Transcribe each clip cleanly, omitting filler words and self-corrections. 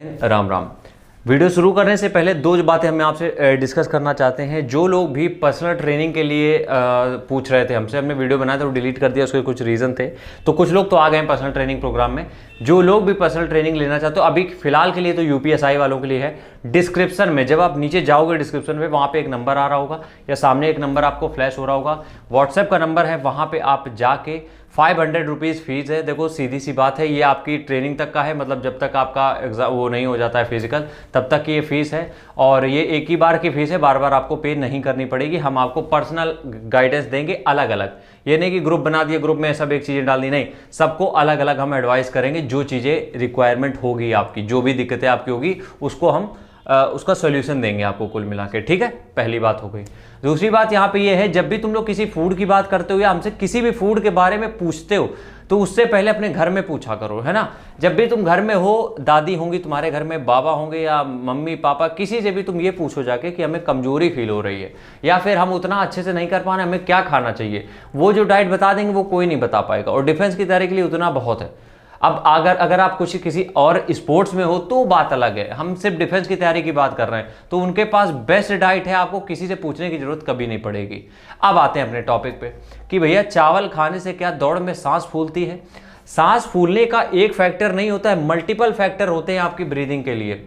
Ram Ram. Video शुरू करने से पहले दो बातें हम आपसे डिस्कस करना चाहते हैं। जो लोग भी पर्सनल ट्रेनिंग के लिए पूछ रहे थे हमसे, हमने वीडियो बनाया था वो डिलीट कर दिया, उसके कुछ रीज़न थे। तो कुछ लोग तो आ गए हैं पर्सनल ट्रेनिंग प्रोग्राम में। जो लोग भी पर्सनल ट्रेनिंग लेना चाहते हो, अभी फिलहाल के लिए तो यूपीएसआई वालों के लिए है। डिस्क्रिप्शन में जब आप नीचे जाओगे, डिस्क्रिप्शन में वहाँ पे एक नंबर आ रहा होगा या सामने एक नंबर आपको फ्लैश हो रहा होगा, व्हाट्सएप का नंबर है, वहाँ पे आप जाके 500 रुपीज़ फीस है। देखो सीधी सी बात है, ये आपकी ट्रेनिंग तक का है, मतलब जब तक आपका एग्जाम वो नहीं हो जाता है फिजिकल, तब तक की ये फीस है। और ये एक ही बार की फीस है, बार बार आपको पे नहीं करनी पड़ेगी। हम आपको पर्सनल गाइडेंस देंगे अलग अलग। ये नहीं कि ग्रुप बना दिया, ग्रुप में सब एक चीज़ें डाल दी, नहीं, सबको अलग अलग हम एडवाइस करेंगे। जो चीज़ें रिक्वायरमेंट होगी आपकी, जो भी दिक्कतें आपकी होगी, उसको हम उसका सोल्यूशन देंगे आपको कुल मिला के। ठीक है, पहली बात हो गई। दूसरी बात यहाँ पे ये है, जब भी तुम लोग किसी फूड की बात करते हो या हमसे किसी भी फूड के बारे में पूछते हो, तो उससे पहले अपने घर में पूछा करो, है ना। जब भी तुम घर में हो, दादी होंगी तुम्हारे घर में, बाबा होंगे या मम्मी पापा, किसी से भी तुम ये पूछो जाके कि हमें कमजोरी फील हो रही है या फिर हम उतना अच्छे से नहीं कर पा रहे, हमें क्या खाना चाहिए। वो जो डाइट बता देंगे वो कोई नहीं बता पाएगा, और डिफेंस की तैयारी के लिए उतना बहुत है। अब अगर आप कुछ किसी और स्पोर्ट्स में हो तो बात अलग है, हम सिर्फ डिफेंस की तैयारी की बात कर रहे हैं, तो उनके पास बेस्ट डाइट है, आपको किसी से पूछने की जरूरत कभी नहीं पड़ेगी। अब आते हैं अपने टॉपिक पे कि भैया चावल खाने से क्या दौड़ में सांस फूलती है। सांस फूलने का एक फैक्टर नहीं होता है, मल्टीपल फैक्टर होते हैं आपकी ब्रीदिंग के लिए।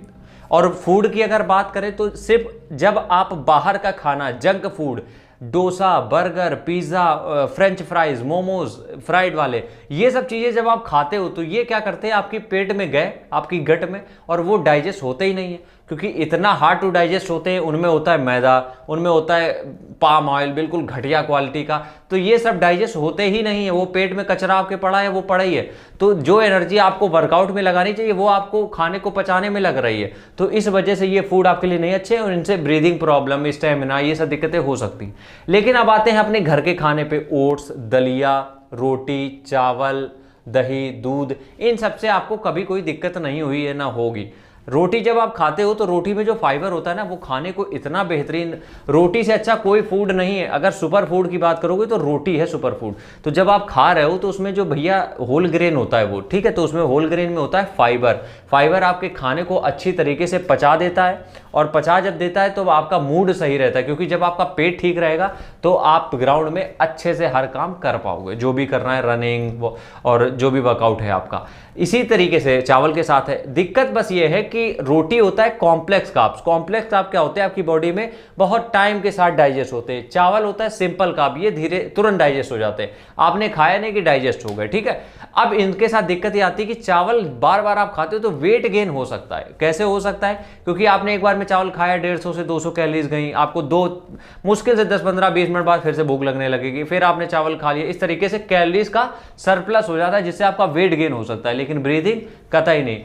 और फूड की अगर बात करें तो सिर्फ जब आप बाहर का खाना, junk food, dosa, burger, pizza, French fries, momos, fried वाले, ये सब चीज़ें जब आप खाते हो तो ये क्या करते हैं, आपकी पेट में गए, आपकी गट में, और वो डाइजेस्ट होते ही नहीं है, क्योंकि इतना हार्ड टू डाइजेस्ट होते हैं। उनमें होता है मैदा, उनमें होता है पाम ऑयल बिल्कुल घटिया क्वालिटी का, तो ये सब डाइजेस्ट होते ही नहीं है। वो पेट में कचरा आपके पड़ा है, वो पड़ा ही है। तो जो एनर्जी आपको वर्कआउट में लगानी चाहिए वो आपको खाने को पचाने में लग रही है। तो इस वजह से ये फूड आपके लिए नहीं अच्छे हैं, और इनसे ब्रीदिंग प्रॉब्लम, स्टेमिना, ये सब दिक्कतें हो सकती। लेकिन अब आते हैं अपने घर के खाने पे। ओट्स, दलिया, रोटी, चावल, दही, दूध, इन सबसे आपको कभी कोई दिक्कत नहीं हुई है, ना होगी। रोटी जब आप खाते हो तो रोटी में जो फाइबर होता है ना, वो खाने को इतना बेहतरीन, रोटी से अच्छा कोई फूड नहीं है। अगर सुपर फूड की बात करोगे तो रोटी है सुपर फूड। तो जब आप खा रहे हो तो उसमें जो भैया होल ग्रेन होता है वो, ठीक है, तो उसमें होल ग्रेन में होता है फाइबर। फाइबर आपके खाने को अच्छी तरीके से पचा देता है, और पचा जब देता है तो आपका मूड सही रहता है, क्योंकि जब आपका पेट ठीक रहेगा तो आप ग्राउंड में अच्छे से हर काम कर पाओगे, जो भी करना है, रनिंग और जो भी वर्कआउट है आपका। इसी तरीके से चावल के साथ है। दिक्कत बस ये है कि रोटी होता है कॉम्प्लेक्स कार्ब्स। कॉम्प्लेक्स कार्ब क्या होते हैं, आपकी बॉडी में बहुत टाइम के साथ डाइजेस्ट होते हैं। चावल होता है सिंपल कार्ब, ये धीरे तुरंत डाइजेस्ट हो जाते हैं, आपने खाया नहीं कि डाइजेस्ट हो गए, ठीक है। अब इनके साथ दिक्कत ये आती है कि चावल बार बार आप खाते हो तो वेट गेन हो सकता है। कैसे हो सकता है, क्योंकि आपने एक बार में चावल खाया, 150 से 200 कैलोरीज गई, आपको मुश्किल से 10, 15, 20 मिनट बाद फिर से भूख लगने लगेगी, फिर आपने चावल खा लिया। इस तरीके से कैलोरीज का सरप्लस हो जाता है, जिससे आपका वेट गेन हो सकता है, लेकिन ब्रीदिंग कतई नहीं।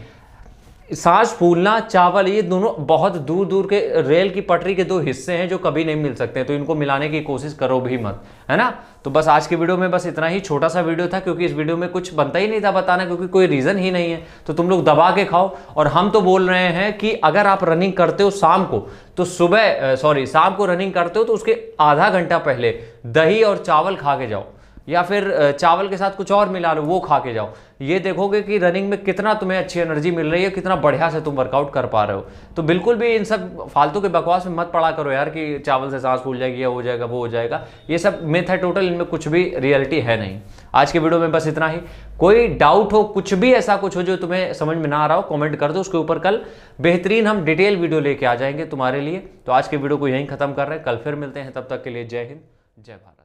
सांस फूलना, चावल, ये दोनों बहुत दूर दूर के रेल की पटरी के दो हिस्से हैं जो कभी नहीं मिल सकते, तो इनको मिलाने की कोशिश करो भी मत, है ना। तो बस आज की वीडियो में बस इतना ही छोटा सा वीडियो था, क्योंकि इस वीडियो में कुछ बनता ही नहीं था बताना, क्योंकि कोई रीजन ही नहीं है। तो तुम लोग दबा के खाओ। और हम तो बोल रहे हैं कि अगर आप रनिंग करते हो शाम को, तो शाम को रनिंग करते हो तो उसके आधा घंटा पहले दही और चावल खा के जाओ, या फिर चावल के साथ कुछ और मिला लो, वो खा के जाओ। ये देखोगे कि रनिंग में कितना तुम्हें अच्छी एनर्जी मिल रही है, कितना बढ़िया से तुम वर्कआउट कर पा रहे हो। तो बिल्कुल भी इन सब फालतू के बकवास में मत पड़ा करो यार, कि चावल से सांस फूल जाएगी, या हो जाएगा, वो हो जाएगा। ये सब मिथ है टोटल, इनमें कुछ भी रियलिटी है नहीं। आज के वीडियो में बस इतना ही। कोई डाउट हो, कुछ भी ऐसा कुछ हो जो तुम्हें समझ में ना आ रहा हो, कमेंट कर दो। उसके ऊपर कल बेहतरीन हम डिटेल वीडियो लेके आ जाएंगे तुम्हारे लिए। तो आज के वीडियो को यहीं खत्म कर रहे हैं, कल फिर मिलते हैं, तब तक के लिए जय हिंद, जय भारत।